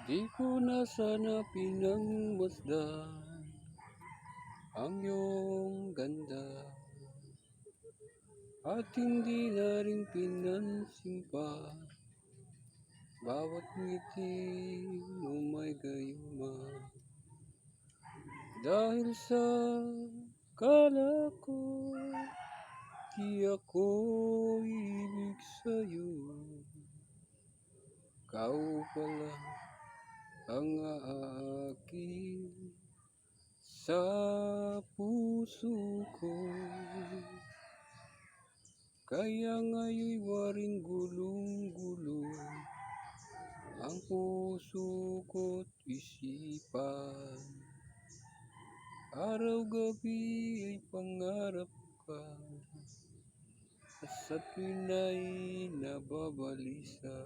Di ko na sana pinagmasdan ang iyong ganda at hindi na rin pinansin pa bawat ngiti mo may gayuma. Dahil sa kala ko di ako ibig sa'yo, ikaw pala ang aakin sa puso ko. Kaya nga'yo'y waring gulong-gulo ang puso ko't isipan. Araw-gabi ay pangarap ka at sa tuwina'y nababalisa.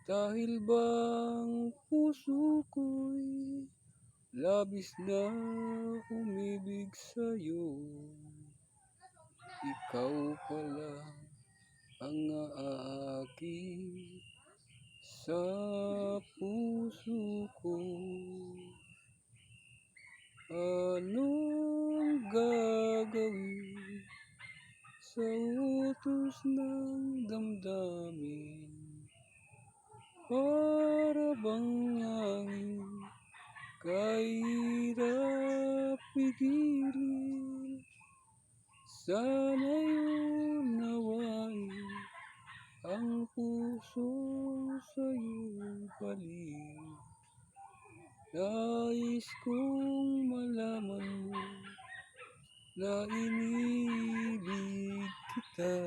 Dahil bang puso ko'y labis na umibig sa'yo, ikaw pala ang aakin sa puso ko. Anong gagawin sa utos ng damdamin? Para bang hangin kahirap pigilin. Sana'y unawain ang pusong sa'yo balik. Nais kong malaman mo na iniibig kita.